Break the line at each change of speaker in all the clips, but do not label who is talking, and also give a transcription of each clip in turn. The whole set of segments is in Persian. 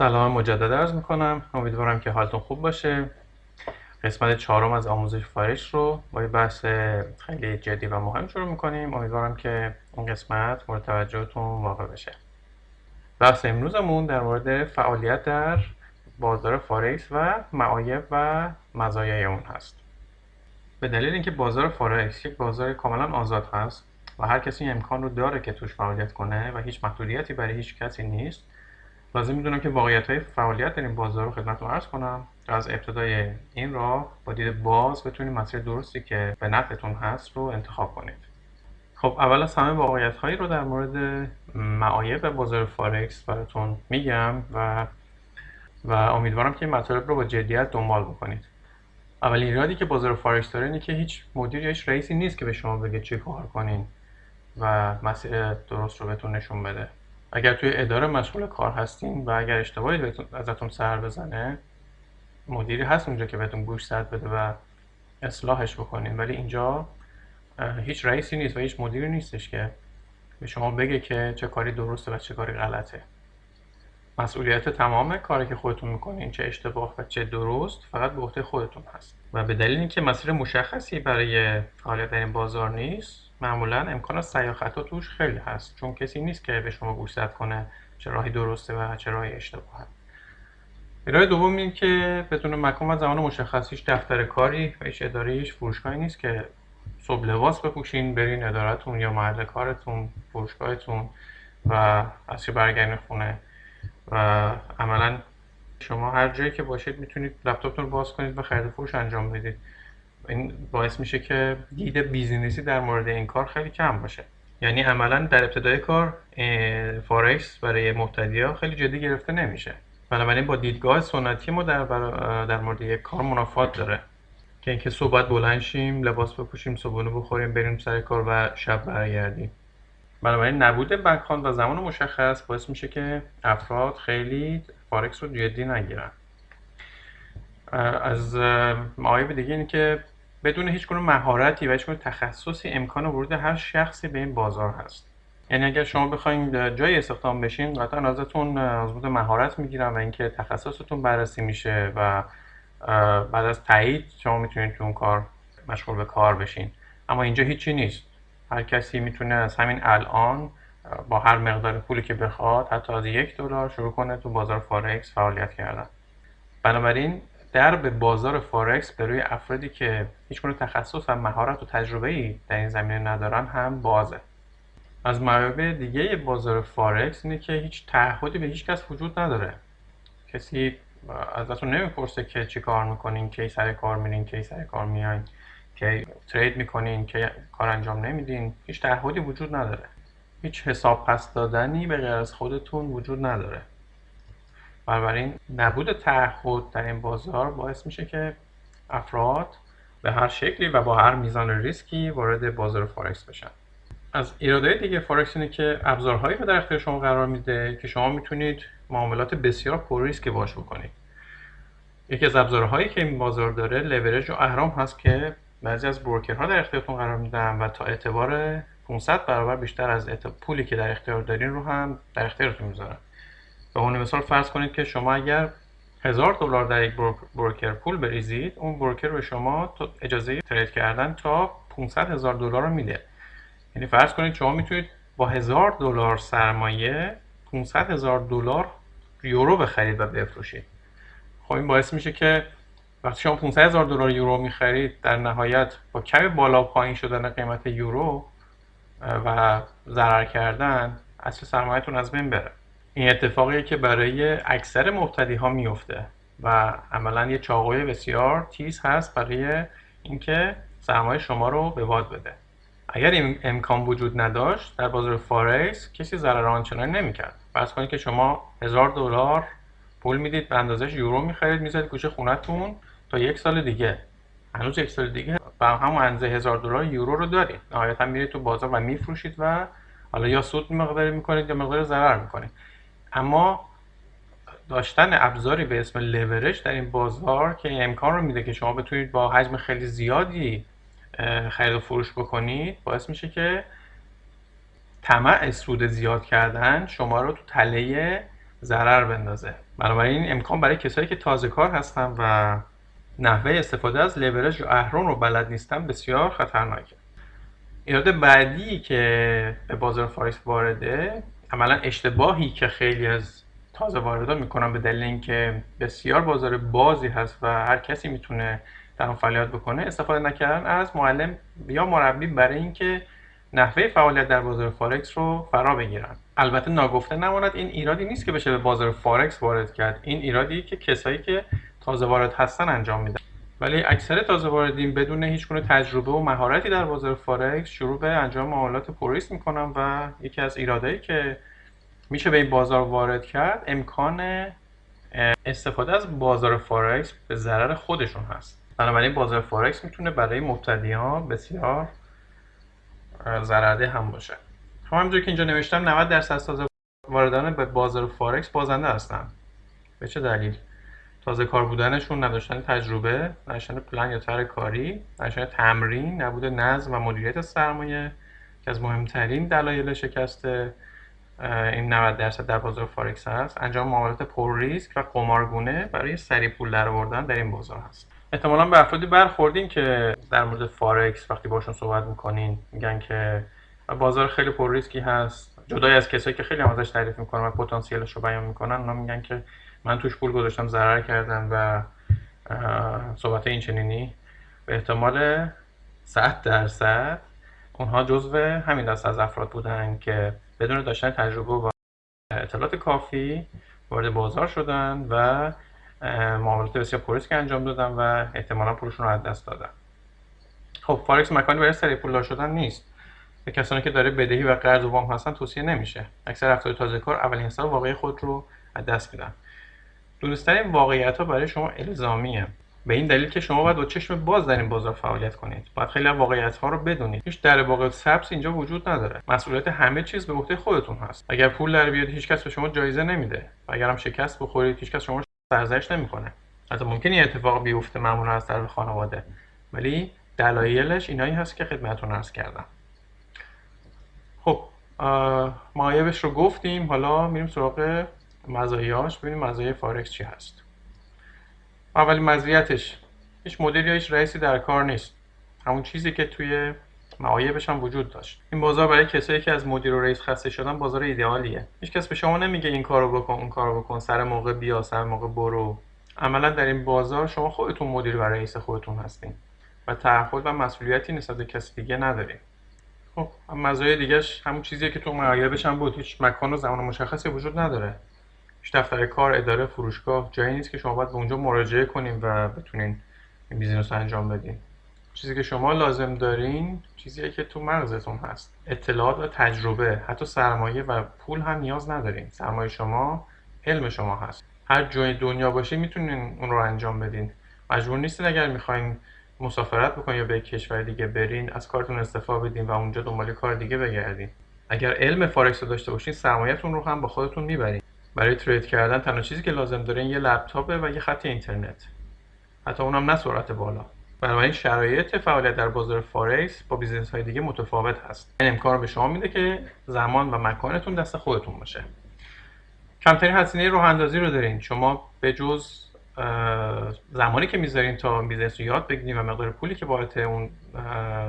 سلام مجدد عرض میکنم. امیدوارم که حالتون خوب باشه. قسمت چهارم از آموزش فارکس رو با یه بحث خیلی جدی و مهم شروع میکنیم. امیدوارم که این قسمت مورد توجهتون واقع بشه. بحث امروزمون در مورد فعالیت در بازار فارکس و معایب و مزایای اون هست. به دلیل اینکه بازار فارکس یک بازار کاملا آزاد هست و هر کسی امکان رو داره که توش فعالیت کنه و هیچ محدودیتی برای هیچ کسی نیست، لازم میدونم که واقعیت‌های فعالیت در این بازار رو خدمتتون عرض کنم تا از ابتدای این راه با دید باز بتونید مسیر درستی که به نفعتون هست رو انتخاب کنید. خب اول از همه واقعیت‌هایی رو در مورد معایب بازار فارکس براتون میگم و امیدوارم که این مطالب رو با جدیت دنبال بکنید. اولین ایرادی که بازار فارکس داره اینه که هیچ مدیر یا هیچ رئیسی نیست که به شما بگه چه کار کنین و مسیر درست رو بهتون نشون بده. اگر توی اداره مشغول کار هستین و اگر اشتباهی ازتون سر بزنه، مدیری هست اونجا که بهتون گوشزد بده و اصلاحش بکنین، ولی اینجا هیچ رئیسی نیست و هیچ مدیری نیستش که به شما بگه که چه کاری درسته و چه کاری غلطه. مسئولیت تمام کاری که خودتون میکنین، چه اشتباه و چه درست، فقط به عهده خودتون هست و به دلیل اینکه مسیر مشخصی برای فعالیت در این بازار نیست، معمولا امکان سعی و خطا توش خیلی هست، چون کسی نیست که به شما گوشزد کنه چه راهی درسته و چه راهی اشتباهه. ایراد دوم این که بدون مکان و زمان مشخص هیچ دفتر کاری و هیچ اداره هیچ فروشگاهی نیست که صبح لباس بپوشین برین ادارتون یا محل کارتون، فروشگاهتون و از برگردین خونه و عملا شما هر جایی که باشید میتونید لپتاپتون رو باز کنید و خرید و فروش انجام بدید. این باعث میشه که دید بیزینسی در مورد این کار خیلی کم باشه. یعنی عملا در ابتدای کار فارکس برای مبتدی‌ها خیلی جدی گرفته نمیشه. بنابراین با دیدگاه سنتی ما در مورد یک کار منافات داره که اینکه صبح باید بلند شیم، لباس بپوشیم، صبحونه بخوریم، بریم سر کار و شب برگردیم. بنابراین نبود بک‌گراند و زمان مشخص باعث میشه که افراد خیلی فارکس رو جدی نگیرن. از معایب دیگه اینه که بدون هیچ گونه مهارتی و هیچ گونه تخصصی امکان ورود هر شخصی به این بازار هست. یعنی اگر شما بخواید جای استخدام بشین، قطعا ازتون آزمون مهارت میگیرن و اینکه تخصصتون بررسی میشه و بعد از تایید شما میتونید تو اون کار مشغول به کار بشین. اما اینجا هیچی نیست. هر کسی میتونه از همین الان با هر مقدار پولی که بخواد، حتی از $1 شروع کنه تو بازار فارکس فعالیت کردن. بنابراین درب بازار فارکس به روی افرادی که هیچ گونه تخصص و مهارت و تجربه‌ای در این زمینه ندارن هم بازه. از معایب دیگه بازار فارکس اینه که هیچ تعهدی به هیچ کس وجود نداره. کسی ازتون نمیپرسه که چی کار میکنین، کی سر کار میرین، کی سر کار میاین، کی ترید میکنین، کی کار انجام نمیدین. هیچ تعهدی وجود نداره. هیچ حساب پس دادنی به غیر از خودتون وجود نداره. بنابراین نبود تعهد در این بازار باعث میشه که افراد به هر شکلی و با هر میزان ریسکی وارد بازار فارکس بشن. از ایرادهای دیگه فارکس اینه که ابزارهایی رو در اختیار شما قرار میده که شما میتونید معاملات بسیار پر ریسک باش بکنید. یکی از ابزارهایی که این بازار داره لورج و اهرم هست که بعضی از بروکرها در اختیارتون قرار میدن و تا اعتبار 500 برابر بیشتر از پولی که در اختیار دارین رو هم در اختیارتون میذارن. به عنوان مثال فرض کنید که شما اگر $1000 در یک بروکر پول بریزید، اون بروکر به شما اجازه ترید کردن تا $500,000 رو میده. یعنی فرض کنید شما میتونید با $1000 سرمایه $500,000 یورو بخرید و بفروشید. خب این باعث میشه که وقتی شما $500,000 یورو میخرید، در نهایت با کمی بالا پایین شدن قیمت یورو و ضرر کردن، اصل سرمایه‌تون از بین بره. این اتفاقیه که برای اکثر مبتدی ها میفته و عملا یه چاقوی بسیار تیز هست برای اینکه سرمایه شما رو به باد بده. اگر این امکان وجود نداشت، در بازار فارکس کسی ضرر آنچنانی نمی‌کرد. فرض کنید که شما $1000 پول میدید، به اندازش یورو می‌خرید، می‌ذارید گوشه خونه‌تون تا 1 سال دیگه. هنوز 1 سال دیگه با همون اندازه $1000 یورو رو دارید. نهایتاً میرید تو بازار و میفروشید و حالا یا سود مقداری می‌کنید یا مقدار ضرر می‌کنید. اما داشتن ابزاری به اسم لورج در این بازار که این امکان رو میده که شما بتونید با حجم خیلی زیادی خرید و فروش بکنید، باعث میشه که طمع سود زیاد کردن شما رو تو تله ضرر بندازه. بنابراین این امکان برای کسایی که تازه کار هستن و نحوه استفاده از لورج یا اهرم رو بلد نیستن بسیار خطرناکه. ایراد بعدی که به بازار فارکس وارده، عملا اشتباهی که خیلی از تازه واردا میکنن به دلیل اینکه بسیار بازار بازی هست و هر کسی میتونه در اون فعالیت بکنه، استفاده نکردن از معلم یا مربی برای اینکه نحوه فعالیت در بازار فارکس رو فرا بگیرن. البته ناگفته نماند این ایرادی نیست که بشه به بازار فارکس وارد کرد، این ایرادی که کسایی که تازه وارد هستن انجام میدن. ولی اکثر تازه واردین بدون هیچگونه تجربه و مهارتی در بازار فارکس شروع به انجام معاملات پر ریسک میکنن و یکی از ایرادایی که میشه به این بازار وارد کرد، امکان استفاده از بازار فارکس به ضرر خودشون هست. بنابراین بازار فارکس میتونه برای مبتدیان بسیار ضررده هم باشه. همونجوری که اینجا نوشتم 90% از تازه واردان به بازار فارکس بازنده هستن. به چه دلیل؟ تازه کار بودنشون، نداشتن تجربه، نداشتن پلن یا طرح کاری، نداشتن تمرین، نبود نظم و مدیریت سرمایه که از مهمترین دلایل شکست این 90% در بازار فارکس هست. انجام معاملات پر ریسک و قمارگونه برای سریع پول درآوردن در این بازار هست. احتمالاً به افرادی برخوردین که در مورد فارکس وقتی باشون صحبت میکنین میگن که بازار خیلی پر ریسکی هست. جدای از کسایی که خیلی هم ازش تعریف میکنن و پتانسیلش رو بیان میکنن، اونا میگن که من توش پول گذاشتم ضرر کردم و صحبت این چنینی. به احتمال 100% اونها جزو همین دسته از افراد بودن که بدون داشتن تجربه و اطلاعات کافی وارد بازار شدن و معاملات بسیار پر ریسک انجام دادن و احتمالاً پولشون رو از دست دادن. خب فارکس مکانی برای سریع پولدار شدن نیست. به کسانی که داره بدهی و قرض و وام هستن توصیه نمیشه. اکثر افراد تازه کار اولین حساب واقعی خود رو از دست میدن. دونستن واقعیت‌ها برای شما الزامیه، به این دلیل که شما باید با چشم باز در این بازار فعالیت کنید. باید خیلی از واقعیت‌ها رو بدونید. هیچ در واقع سبز اینجا وجود نداره. مسئولیت همه چیز به عهده خودتون هست. اگر پول در بیاد هیچ کس به شما جایزه نمیده. و اگر هم شکست بخورید هیچ کس شما رو سرزنش نمیکنه. حتی ممکنه یه اتفاق بیفته معمولا از طرف خانواده. ولی دلایلش اینایی هست که خدمتتون عرض کردم. خب معایبش رو گفتیم، حالا میریم سراغ مزایاش، ببینیم مزایای فارکس چی هست. اولین مزیتش، هیچ مدیری یا هیچ رئیسی در کار نیست. همون چیزی که توی معایبش هم وجود داشت. این بازار برای کسایی که از مدیر و رئیس خسته شدن بازار ایدئالیه. هیچ کس به شما نمیگه این کارو بکن، اون کارو بکن، سر موقع بیا، سر موقع برو. عملا در این بازار شما خودتون مدیر و رئیس خودتون هستین و تعهد و مسئولیتی نسبت به کسی دیگه ندارین. خب مزایای دیگه‌اش همون چیزیه که تو معایبش هم بود. هیچ مکان و زمان مشخصی وجود نداره. هیچ دفتر کار، اداره، فروشگاه جایی نیست که شما باید به اونجا مراجعه کنین و بتونین این بیزینس رو انجام بدین. چیزی که شما لازم دارین چیزیه که تو مغزتون هست. اطلاعات و تجربه، حتی سرمایه و پول هم نیاز ندارین. سرمایه شما علم شما هست. هر جای دنیا باشین میتونین اون رو انجام بدین. مجبور نیستین اگر میخواین مسافرت بکنین یا به کشور دیگه برین از کارتون استعفا بدین و اونجا دنبال کار دیگه بگردین. اگر علم فارکس رو داشته باشین سرمایه‌تون رو هم با خودتون میبرین. برای ترید کردن تنها چیزی که لازم دارین یه لپتاپه و یه خط اینترنت. حتی اونم نه سرعت بالا. بنابراین شرایط فعالیت در بازار فارکس با بیزنس‌های دیگه متفاوت هست. این امکان رو به شما میده که زمان و مکانتون دست خودتون باشه. کمترین هزینه راه اندازی رو دارین. شما به جز زمانی که میذارین تا بیزنس رو یاد بگیرین و مقدار پولی که بابت اون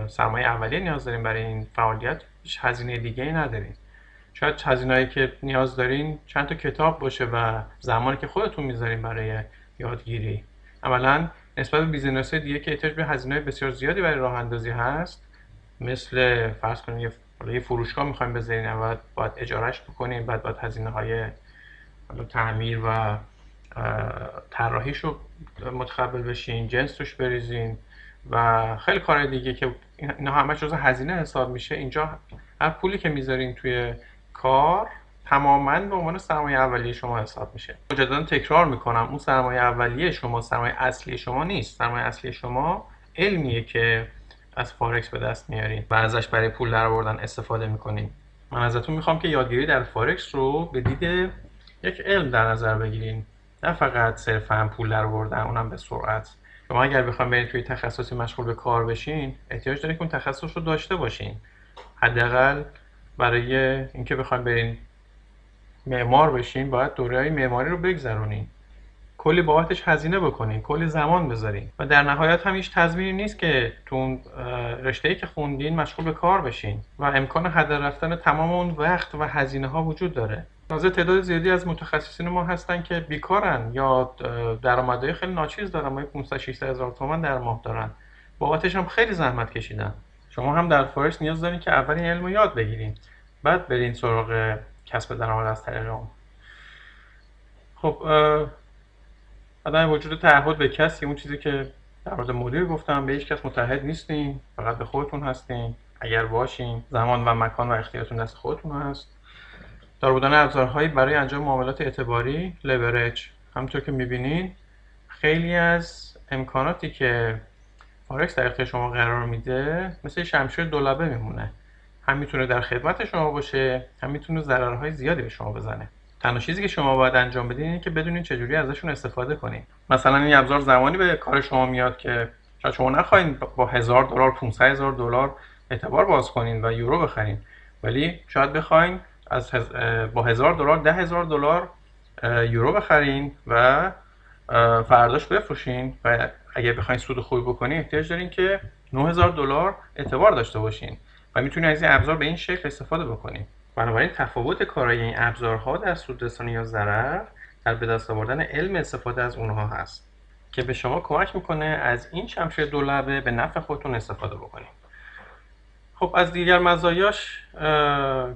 سرمایه اولیه نیاز دارین برای این فعالیت، هیچ هزینه دیگه‌ای ندارین. شاید هزینه‌ای که نیاز دارین چند تا کتاب باشه و زمانی که خودتون میذارین برای یادگیری. عملاً نسبت به بیزینس‌های دیگه که احتیاج به هزینه‌های بسیار زیادی برای راه اندازی هست، مثل فرض کنید یه فروشگاه می‌خوایم بذارین، اول باید اجارهش بکنین، بعد باید هزینه‌های تعمیر و طراحیش رو متقبل بشین، جنس توش بریزین و خیلی کارهای دیگه که اینا همه جزء هزینه حساب میشه. اینجا هر پولی که میذارین توی کار تماماً به عنوان سرمایه اولیه شما حساب میشه. مجددا تکرار میکنم، اون سرمایه اولیه شما سرمایه اصلی شما نیست. سرمایه اصلی شما علمیه که از فارکس به دست میارین و ازش برای پول درآوردن استفاده میکنین. من ازتون میخوام که یادگیری در فارکس رو به دید یک علم در نظر بگیرین، نه فقط صرفاً پول درآوردن، اونم به سرعت. شما اگر بخواید برید توی تخصصی مشغول به کار بشین، احتیاج دارید که اون تخصص رو داشته باشین. حداقل برای اینکه بخواید برین معمار بشین باید دوره‌های معماری رو بگذرونین، کلی بابتش هزینه بکنین، کلی زمان بذارین و در نهایت هم هیچ تضمینی نیست که تو اون رشته‌ای که خوندین مشغول به کار بشین و امکان هدر رفتن تمام اون وقت و هزینه ها وجود داره. تازه تعداد زیادی از متخصصین ما هستن که بیکارن یا درآمدهای خیلی ناچیز دارن، ما 500 600 هزار تومان در ماه دارن، بابتش هم خیلی زحمت کشیدن. شما هم در فارکس نیاز دارین که اول این علم رو یاد بگیرین، بعد برین سراغ کسب درآمد از طریق اون. خب عدم وجود تعهد به کسی، اون چیزی که در مورد مدیر گفتم، به هیچ کس متعهد نیستین، فقط به خودتون هستین. اگر باشین زمان و مکان و اختیارتون دست خودتون هست. دار بودن ابزارهایی برای انجام معاملات اعتباری، لورج. همونطور که میبینین خیلی از امکاناتی که فارکس در اختیار شما قرار میده مثل شمشیر دولبه میمونه، هم میتونه در خدمت شما باشه، هم میتونه ضررهای زیادی به شما بزنه. تنها چیزی که شما باید انجام بدین اینه که بدونین چجوری ازشون استفاده کنین. مثلا این ابزار زمانی به کار شما میاد که شاید شما نخواین با $1000 $500,000 اعتبار باز کنین و یورو بخرین، ولی شاید بخواین با $1000 $10,000 یورو بخرین و فرداش بفروشین و اگه بخواین سود خوبی بکنین احتیاج دارین که $9000 اعتبار داشته باشین و میتونین از این ابزار به این شکل استفاده بکنین. بنابراین تفاوت کارایی این ابزارها در سودرسانی یا ضرر در به دست آوردن علم استفاده از اونها هست که به شما کمک میکنه از این شمشیر دولبه به نفع خودتون استفاده بکنید. خب از دیگر مزایاش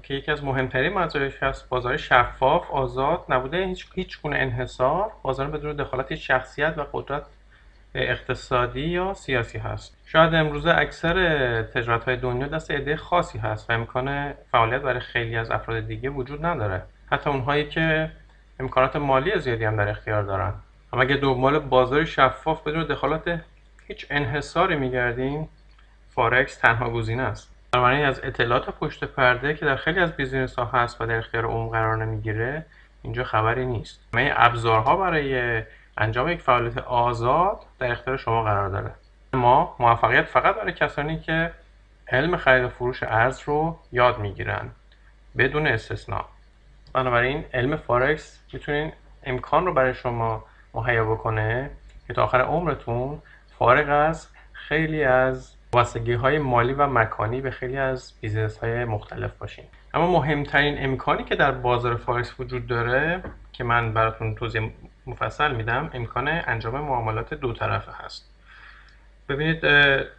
که یکی از مهمترین مزایاش هست بازار شفاف، آزاد، نبوده هیچ گونه انحصار، بازار بدون دخالت شخصیت و قدرت اقتصادی یا سیاسی هست. شاید امروزه اکثر تجارت‌های دنیا دست عده خاصی هست و امکان فعالیت برای خیلی از افراد دیگه وجود نداره، حتی اونهایی که امکانات مالی زیادی هم در اختیار دارن. اما اگه دنبال بازار شفاف بدون دخالت هیچ انحصاری می‌گردین، فارکس تنها گزینه است. بنابراین از اطلاعات پشت پرده که در خیلی از بیزینس‌ها هست و در اختیار عموم قرار نمیگیره اینجا خبری نیست. همه ابزارها برای انجام یک فعالیت آزاد در اختیار شما قرار داره. اما موفقیت فقط برای کسانی که علم خرید و فروش ارز رو یاد میگیرن بدون استثنا. بنابراین علم فارکس میتونین امکان رو برای شما مهیا بکنه که تا آخر عمرتون فارغ از خیلی از وابستگی‌های مالی و مکانی به خیلی از بیزنس‌های مختلف باشین. اما مهمترین امکانی که در بازار فارکس وجود داره که من براتون توضیح مفصل میدم، امکان انجام معاملات دو طرفه هست. ببینید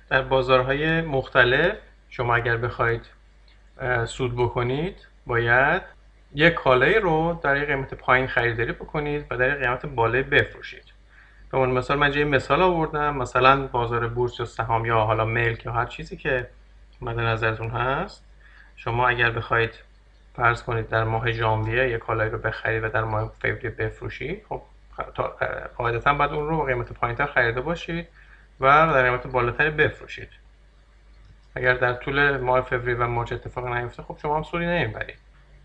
در بازارهای مختلف شما اگر بخواید سود بکنید باید یک کالایی رو در یک قیمت پایین خریداری بکنید و در یک قیمت بالایی بفروشید. به عنوان مثال من یه مثال آوردم، مثلا بازار بورس یا سهام یا حالا ملک یا هر چیزی که مد نظرتون هست، شما اگر بخواید فرض کنید در ماه ژانویه یک کالایی رو بخرید و در ماه فوریه بفروشید، خب قاعدتا بعد اون رو با قیمت پایینتر خریده باشید و در قیمت بالاتری بفروشید. اگر در طول ماه فوریه و مارس اتفاق نیفته خب شما هم سودی نمیبرید.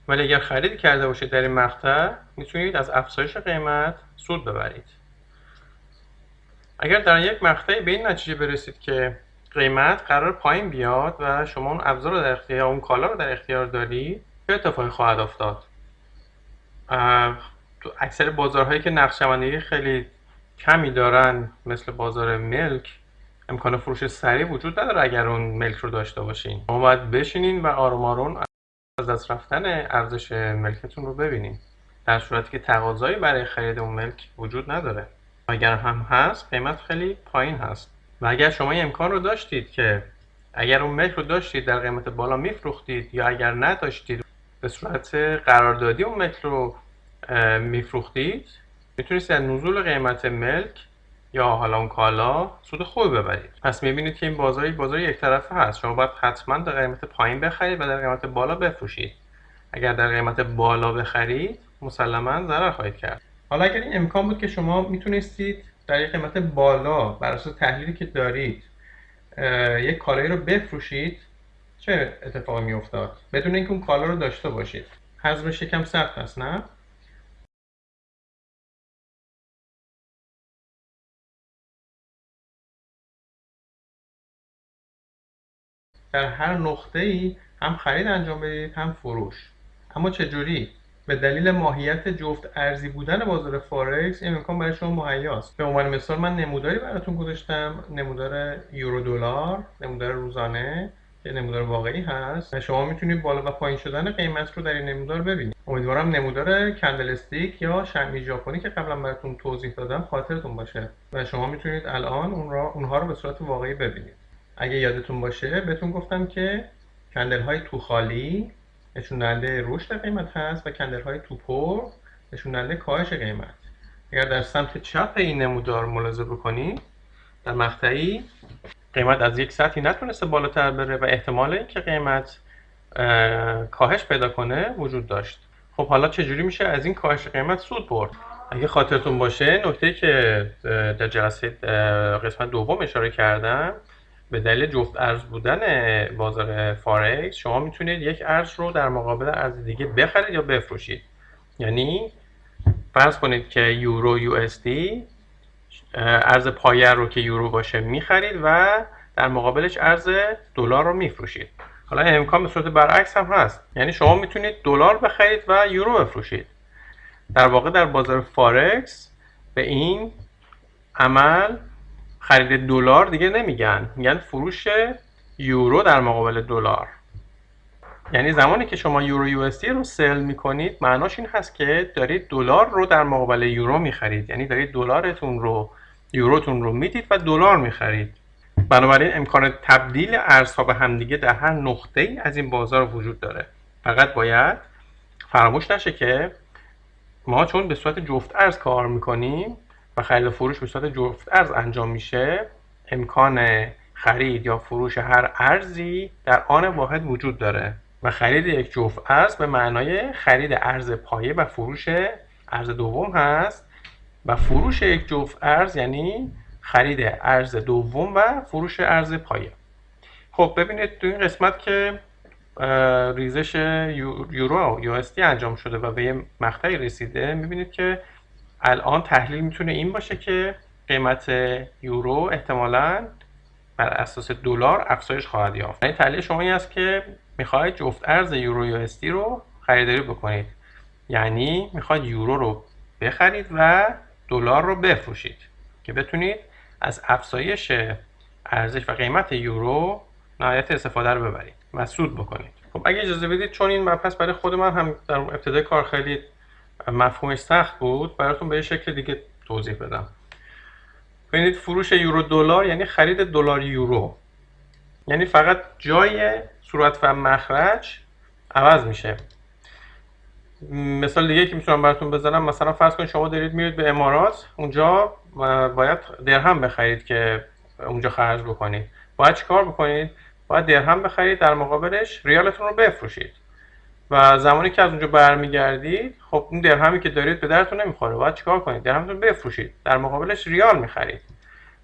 ولی اگر خرید کرده باشید در این مقطع میتونید از افزایش قیمت سود ببرید. اگر در یک مقطعی به این نتیجه برسید که قیمت قرار پایین بیاد و شما اون ابزار رو در اختیار، اون کالا رو در اختیار دارید، چه اتفاقی خواهد افتاد؟ تو اکثر بازارهایی که نقشه‌بندی خیلی کمی دارن مثل بازار ملک امکان فروش سریع وجود نداره. اگر اون ملک رو داشته باشین شما باید بشینین و آروم آروم از دست رفتن ارزش ملکتون رو ببینین، در صورتی که تقاضایی برای خرید اون ملک وجود نداره. اگر هم هست قیمت خیلی پایین هست و اگر شما این امکان رو داشتید که اگر اون ملک رو داشتید در قیمت بالا میفروختید یا اگر نداشتید به صورت قراردادی اون ملک رو میفروختید، میتونید از نزول قیمت ملک یا حالا اون کالا سود خوبی ببرید. پس میبینید که این بازار یک طرفه هست. شما باید حتما در قیمت پایین بخرید و در قیمت بالا بفروشید. اگر در قیمت بالا بخرید مسلما ضرر خواهید کرد. حالا اگر این امکان بود که شما میتونستید در یک قیمت بالا بر اساس تحلیلی که دارید یک کالایی رو بفروشید، چه اتفاقی میافتاد بدون اینکه اون کالا رو داشته باشید؟ حذفش یکم سخت است، نه؟ در هر نقطه‌ای هم خرید انجام بدید هم فروش. اما چجوری؟ به دلیل ماهیت جفت ارزی بودن بازار فارکس این امکان برای شما مهیاست. به عنوان مثال من نموداری براتون گذاشتم، نمودار یورو دلار، نمودار روزانه که نمودار واقعی هست و شما میتونید بالا و پایین شدن قیمت رو در این نمودار ببینید. امیدوارم نمودار کندل استیک یا شمعی ژاپنی که قبلا براتون توضیح دادم خاطرتون باشه و شما میتونید الان اونها رو به صورت واقعی ببینید. اگه یادتون باشه بهتون گفتم که کندل های تو خالی نشون دهنده رشد قیمت هست و کندل های تو پر نشون دهنده کاهش قیمت. اگر در سمت چپ این نمودار ملاحظه بکنید، در مقطعی قیمت از یک سطحی نتونسته بالاتر بره و احتمال اینکه قیمت کاهش پیدا کنه وجود داشت. خب حالا چجوری میشه از این کاهش قیمت سود برد؟ اگه خاطرتون باشه نکته‌ای که در جلسه قسمت دوم اشاره کردم، به دلیل جفت ارز بودن بازار فارکس شما میتونید یک ارز رو در مقابل ارز دیگه بخرید یا بفروشید. یعنی فرض کنید که یورو یو اس دی، ارز پایه رو که یورو باشه میخرید و در مقابلش ارز دلار رو میفروشید. حالا امکان به صورت برعکس هم هست، یعنی شما میتونید دلار بخرید و یورو بفروشید. در واقع در بازار فارکس به این عمل خرید دلار دیگه نمیگن، میگن فروش یورو در مقابل دلار. یعنی زمانی که شما یورو یو اس دی رو سل میکنید معناش این هست که دارید دلار رو در مقابل یورو میخرید، یعنی دارید دلارتون رو یوروتون رو میدید و دلار میخرید. بنابراین امکان تبدیل ارزها به همدیگه در هر نقطه‌ای از این بازار وجود داره. فقط باید فراموش نشه که ما چون به صورت جفت ارز کار میکنیم و خرید و فروش به صورت جفت ارز انجام میشه، امکان خرید یا فروش هر ارزی در آن واحد وجود داره و خرید یک جفت ارز به معنای خرید ارز پایه و فروش ارز دوم هست و فروش یک جفت ارز یعنی خرید ارز دوم و فروش ارز پایه. خب ببینید تو این قسمت که ریزش یورو یو اس دی انجام شده و به یه مقطعی رسیده، میبینید که الان تحلیل میتونه این باشه که قیمت یورو احتمالاً بر اساس دلار افزایش خواهد یافت. یعنی تحلیل شما این است که میخواید جفت ارز یورو یو اس دی رو خریداری بکنید، یعنی میخواید یورو رو بخرید و دلار رو بفروشید که بتونید از افزایش ارزش و قیمت یورو نهایت استفاده رو ببرید و سود بکنید. خب اگه اجازه بدید، چون این مبحث برای خود من هم در ابتدای کار خیلی مفهومش سخت بود، براتون به یه شکل دیگه توضیح بدم. ببینید فروش یورو دلار یعنی خرید دلار یورو، یعنی فقط جای صورت و مخرج عوض میشه. مثال دیگه که میتونم براتون بزنم، مثلا فرض کنید شما دارید میرید به امارات، اونجا باید درهم بخرید که اونجا خرج بکنید. باید چیکار بکنید؟ باید درهم بخرید، در مقابلش ریالتون رو بفروشید و زمانی که از اونجا برمیگردید خب اون درهمی که دارید به درتون نمیخوره، باید چیکار کنید؟ درهمتون بفروشید، در مقابلش ریال میخرید.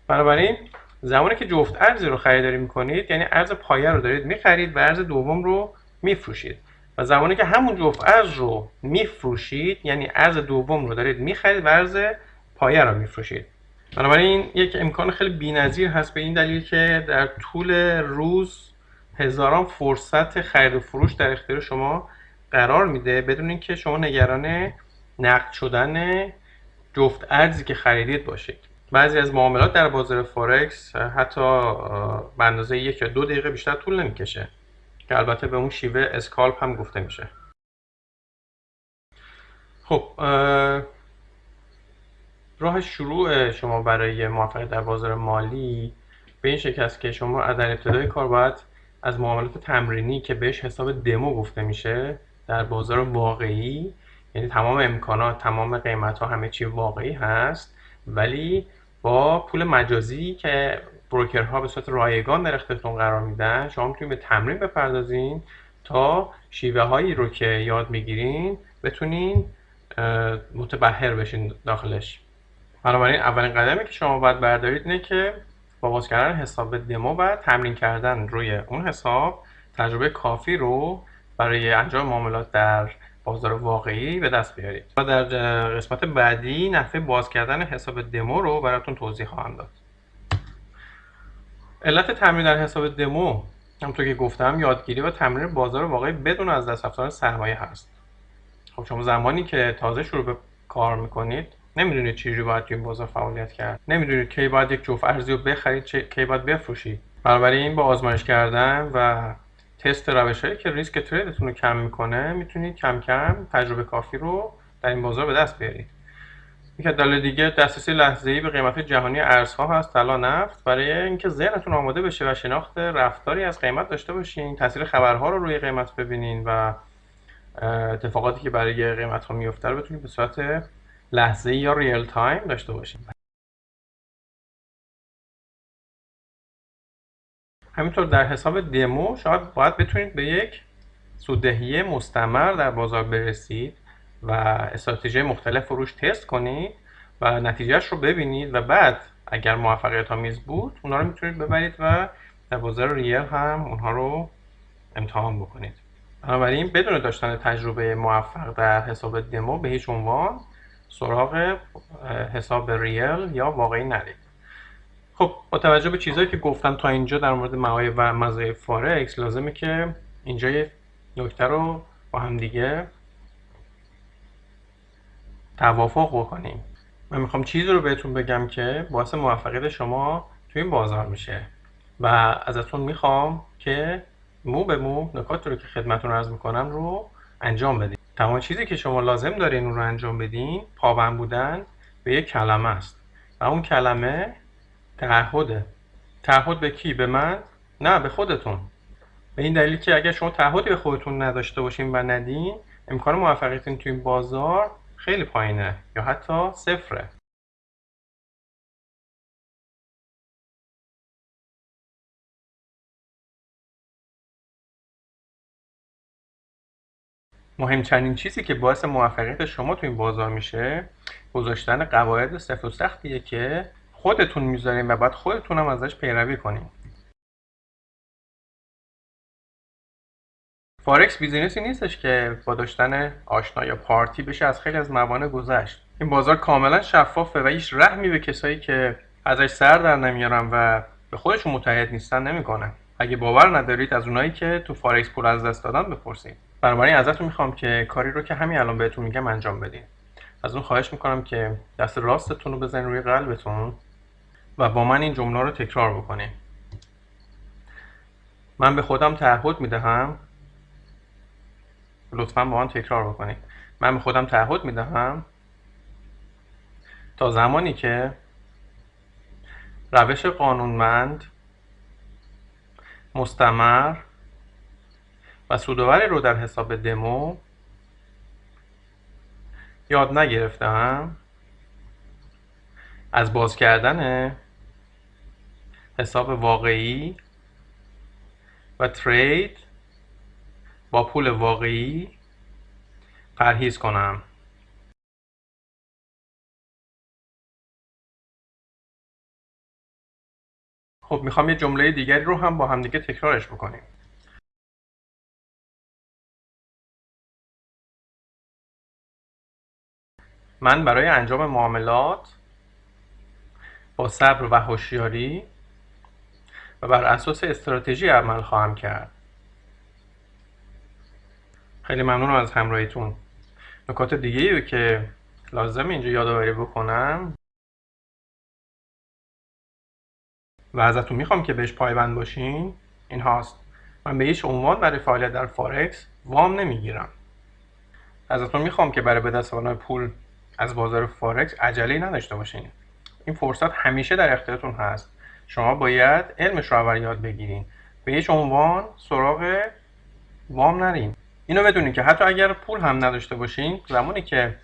بنابراین زمانی که جفت ارزی رو خریداری میکنید یعنی ارز پایه رو دارید میخرید و ارز دوم رو میفروشید و زمانی که همون جفت ارز رو میفروشید یعنی ارز دوم رو دارید میخرید و ارز پایه رو میفروشید. بنابراین یک امکان خیلی بی‌نظیر هست به این دلیل که در طول روز هزاران فرصت خرید و فروش در اختیار شما قرار میده بدون اینکه شما نگران نقد شدن جفت ارزی که خریدید باشید. بعضی از معاملات در بازار فارکس حتی به اندازه 1 یا 2 دقیقه بیشتر طول نمیکشه که البته به اون شیوه اسکالپ هم گفته میشه. خب راه شروع شما برای موفقیت در بازار مالی به این شکل است که شما در ابتدای کار باید از معاملات تمرینی که بهش حساب دمو گفته میشه در بازار واقعی، یعنی تمام امکانات، تمام قیمت ها، همه چی واقعی هست ولی با پول مجازی که بروکرها به صورت رایگان در اختیارتون قرار میدن، شما میتونید به تمرین بپردازین تا شیوه هایی رو که یاد میگیرین بتونین متبحر بشین داخلش. بنابراین اولین قدمی که شما باید بردارید اینه که با باز کردن حساب دمو و تمرین کردن روی اون حساب تجربه کافی رو برای انجام معاملات در بازار واقعی به دست بیارید. و در قسمت بعدی نحوه باز کردن حساب دمو رو براتون توضیح خواهم داد. علت تمرین در حساب دمو همونطور که گفتم یادگیری و تمرین بازار واقعی بدون از دست رفتن سرمایه هست. خب شما زمانی که تازه شروع به کار میکنید نمیدونید چجوری باید توی این بازار فعالیت کرد، نمیدونید کی باید یک جفت ارزی رو بخرید، کی باید بفروشید. بنابراین با آزمایش کردن و تست روش‌هایی که ریسک تریدتون رو کم میکنه میتونید کم کم تجربه کافی رو در این بازار به دست بیارید. یک دلیل دیگه دسترسی لحظه‌ای به قیمت جهانی ارزها هست، طلا، نفت، برای اینکه ذهنتون آماده بشه و شناخت رفتاری از قیمت داشته باشین، تاثیر خبرها رو روی قیمت ببینین و اتفاقاتی که برای قیمت ها میفته رو بتونید به صورت لحظه‌ای یا ریل تایم داشته باشین. همینطور در حساب دمو شاید باید بتونید به یک سوددهی مستمر در بازار برسید و استراتژی مختلف رو روش تست کنید و نتیجهش رو ببینید و بعد اگر موفقیت آمیز بود اونا رو میتونید ببرید و در بازار ریل هم اونها رو امتحان بکنید. بنابراین بدون داشتن تجربه موفق در حساب دمو به هیچ عنوان سراغ حساب ریل یا واقعی نرید. خب با توجه به چیزهایی که گفتم تا اینجا در مورد معایب و مزایای فارکس، لازمه که اینجا یه نکته رو با هم دیگه توافق بکنیم. من میخوام چیزی رو بهتون بگم که باعث موفقیت شما توی این بازار میشه و ازتون میخوام که مو به مو نکاتی رو که خدمتتون عرض میکنم رو انجام بدین. تمام چیزی که شما لازم دارین اون رو انجام بدین پابند بودن به یک کلمه است و اون کلمه تعهده. تعهد به کی؟ به من؟ نه، به خودتون. به این دلیل که اگر شما تعهدی به خودتون نداشته باشین و ندین، امکان موفقیتتون توی این بازار خیلی پایینه یا حتی صفره. مهمترین چیزی که باعث موفقیت شما توی این بازار میشه گذاشتن قواعد سفت و سختیه که خودتون میذارین و بعد خودتون هم ازش پیروی کنین. فارکس بیزینسی نیستش که با داشتن آشنا یا پارتی بشه از خیلی از موانع گذشت. این بازار کاملا شفافه و هیچ رحمی به کسایی که ازش سر در نمیارن و به خودشون متحد نیستن نمیکنه. اگه باور ندارید از اونایی که تو فارکس پول از دست دادن بپرسید. بنابراین ازتون میخوام که کاری رو که همین الان بهتون میگم انجام بدین. از اون خواهش میکنم که دست راستتون رو بزنین روی قلبتون و با من این جمله رو تکرار بکنین. من به خودم تعهد میدهم، لطفاً با من تکرار بکنید. من به خودم تعهد میدهم تا زمانی که روش قانونمند، مستمر و سودآوری رو در حساب دمو یاد نگرفتم، از باز کردن حساب واقعی و ترید با پول واقعی پرهیز کنم. خب میخوام یه جمله دیگری رو هم با همدیگه تکرارش بکنیم. من برای انجام معاملات با صبر و هوشیاری و بر اساس استراتژی عمل خواهم کرد. خیلی ممنونم از همراهیتون. نکات دیگه‌ای که لازم اینجا یادآوری بکنم و ازتون میخوام که بهش پایبند باشین این هاست: من به هیچ عنوان برای فعالیت در فارکس وام نمیگیرم. ازتون میخوام که برای به دست آوردن پول از بازار فارکس عجله‌ای نداشته باشین. این فرصت همیشه در اختیارتون هست. شما باید علمش رو اول یاد بگیرین. به هیچ عنوان سراغ وام نرین. اینو بدونین که حتی اگر پول هم نداشته باشین، زمانی که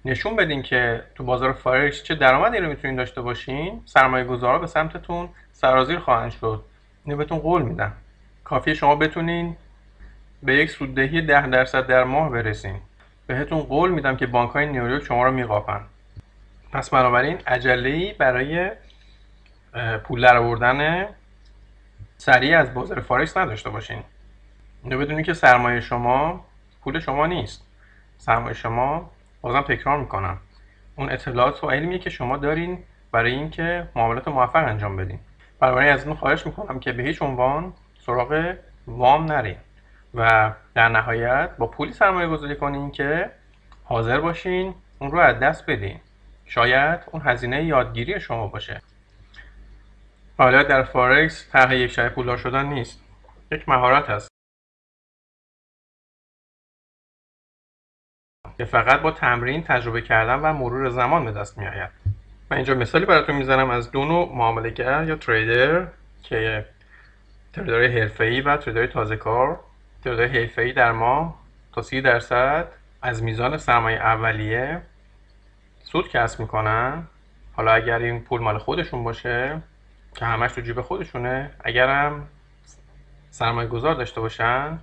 نشون بدین که تو بازار فارکس چه درآمدی رو میتونین داشته باشین، سرمایه‌گذارا به سمتتون سرازیر خواهند شد. اینو بهتون قول میدم. کافیه شما بتونین به یک سوددهی 10% در ماه برسین. بهتون قول میدم که بانک‌های نیویورک شما رو میقاپن. پس بنابراین عجله‌ای برای پول درآوردن سریع از بازار فارکس نداشته باشین. اینو بدونین که سرمایه شما پول شما نیست. سرمایه شما، بازم تکرار میکنم، اون اطلاعات و علمیه که شما دارین برای اینکه معاملات موفق انجام بدین. بنابراین از اون خواهش میکنم که به هیچ عنوان سراغ وام نرین و در نهایت با پولی سرمایه گذاری کنین که حاضر باشین اون رو از دست بدین. شاید اون هزینه یادگیری شما باشه. حالا در فارکس طرح یک شب پولدار شدن نیست، یک مهارت هست که فقط با تمرین، تجربه کردن و مرور زمان به دست می آید. من اینجا مثالی براتون میزنم از دو نوع معامله‌گر یا تریدر که تریدرهای حرفه‌ای و تریدرهای تازه کار. تریدرهای حرفه‌ای در ماه تا 30% از میزان سرمایه اولیه سود کسب میکنن. حالا اگر این پول مال خودشون باشه که همش تو جیب خودشونه، اگرم سرمایه گذار داشته باشن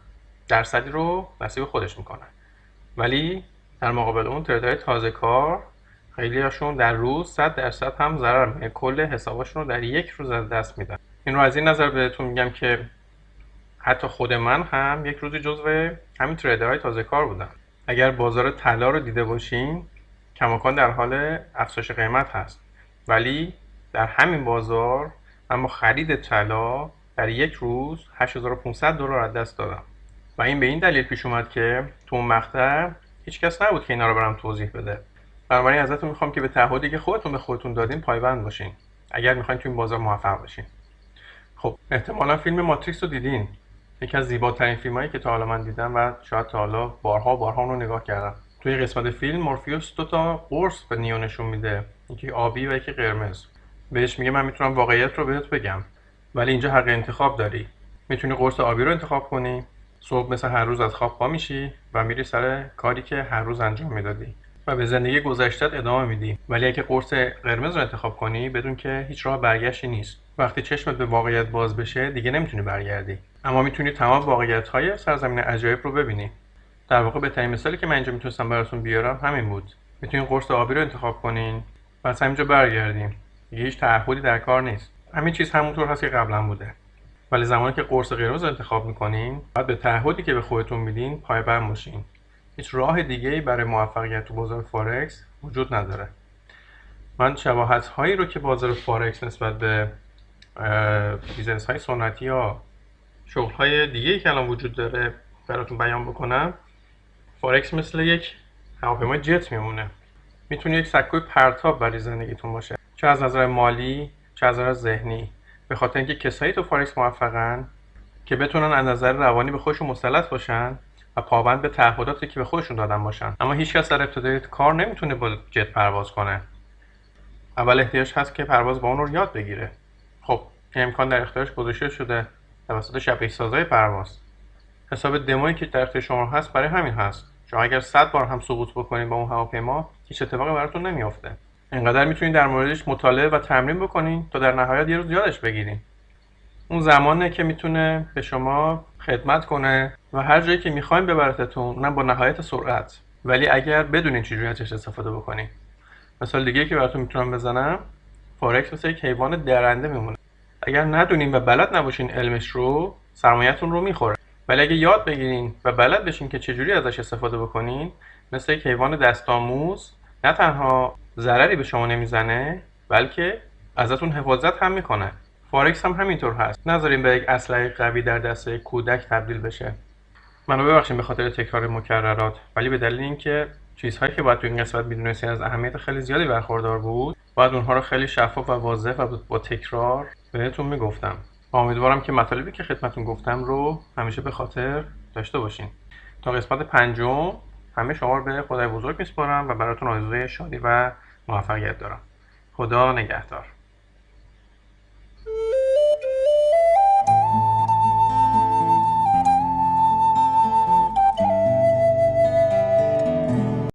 درصدی رو نصیب خودش میکنن. ولی در مقابل اون تریدرهای تازه کار خیلی هاشون در روز 100% هم ضرر میکنن، کل حسابشون رو در یک روز از دست میدن. این رو از این نظر بهتون میگم که حتی خود من هم یک روزی جزو همین تریدرهای تازه کار بودم. اگر بازار طلا رو دیده باشین کماکان در حال افزایش قیمت هست، ولی در همین بازار اما خرید طلا در یک روز $8500 از دست دادم و این به این دلیل پیش اومد که تو اون مقطع هیچ کس نبود که اینا رو برام توضیح بده. بنابراین ازتون میخوام که به تعهدی که خودتون به خودتون دادین پایبند باشین اگر میخواین تو این بازار موفق باشین. خب احتمالا فیلم ماتریکس رو دیدین، یکی از زیباترین فیلمایی که تا حالا من دیدم و شاید تا حالا بارها اون رو نگاه کردم. توی قسمت فیلم مورفیوس دو تا قرص به نیو نشون میده، یکی آبی و یکی قرمز. بهش میگه من میتونم واقعیت رو بهت بگم ولی اینجا حق انتخاب داری. میتونی قرص آبی رو انتخاب کنی، صبح مثل هر روز از خواب پا میشی و میری سر کاری که هر روز انجام میدادی و به زندگی گذشته‌ت ادامه میدی. ولی اگه قرص قرمز رو انتخاب کنی بدون که هیچ راه برگشتی نیست. وقتی چشمت به واقعیت باز بشه دیگه نمیتونی برگردی، اما میتونی تمام واقعیت‌های سرزمین عجایب رو ببینی. در واقع بهترین مثالی که من اینجا میتونستم براتون بیارم همین بود. میتونین قرص آبی رو انتخاب کنین و از همینجا برگردیم. دیگه هیچ تعهدی در کار نیست. همین چیز همونطور هست که قبلا بوده. ولی زمانی که قرص قرمز رو انتخاب میکنین باید به تعهدی که به خودتون میدین پایبند باشین. هیچ راه دیگه‌ای برای موفقیت تو بازار فارکس وجود نداره. من شباهت‌هایی رو که بازار فارکس نسبت به بیزنس‌های سنتی یا شغل‌های دیگه‌ای که الان وجود داره براتون بیان بکنم. فارکس مثل یک هواپیمای جت میمونه. میتونه یک سکوی پرتاب برای زندگیتون باشه، چه از نظر مالی چه از نظر ذهنی، به خاطر اینکه کسایی تو فارکس موفقن که بتونن از نظر روانی به خودشون مسلط باشن و پابند به تعهداتی که به خودشون دادن باشن. اما هیچ کس در ابتدای کار نمیتونه با جت پرواز کنه. اول احتیاج هست که پرواز با اون رو یاد بگیره. خب این امکان در اختیارش گذاشته شده توسط شبیه سازای پرواز. حساب دمویی که در اختیار شما هست برای همین هست. شما اگر 100 بار هم سقوط بکنید با اون هواپیما هیچ اتفاقی براتون نمیافته. اینقدر میتونید در موردش مطالعه و تمرین بکنین تا در نهایت یه روز یادش بگیرین. اون زمانه که میتونه به شما خدمت کنه و هر جایی که میخواین ببرتتون، اونم با نهایت سرعت. ولی اگر بدونین چجوری ازش استفاده بکنین. مثال دیگه که براتون میتونم بزنم، فارکس مثل یک حیوان درنده میمونه. اگر ندونین و بلد نباشین علمش رو، سرمایه‌تون رو میخوره. ولی اگه یاد بگیرین و بلد بشین که چجوری ازش استفاده بکنین، مثل یک حیوان دست‌آموز نه تنها ضرری به شما نمیزنه بلکه ازتون حفاظت هم میکنه. فارکس هم همینطور هست. نذارین به یک اسلحه قوی در دست یک کودک تبدیل بشه. منو ببخشید به خاطر تکرار مکررات، ولی به دلیل اینکه چیزهایی که باید تو این قسمت میدونستین از اهمیت خیلی زیادی برخوردار بود، باید اونها رو خیلی شفاف و واضح و با تکرار بهتون میگفتم. امیدوارم که مطالبی که خدمتتون گفتم رو همیشه به خاطر داشته باشین. تا قسمت 5 همه شما رو به خدای بزرگ میسپارم و براتون آرزوی شادی و موفقیت دارم. خدا نگهدار.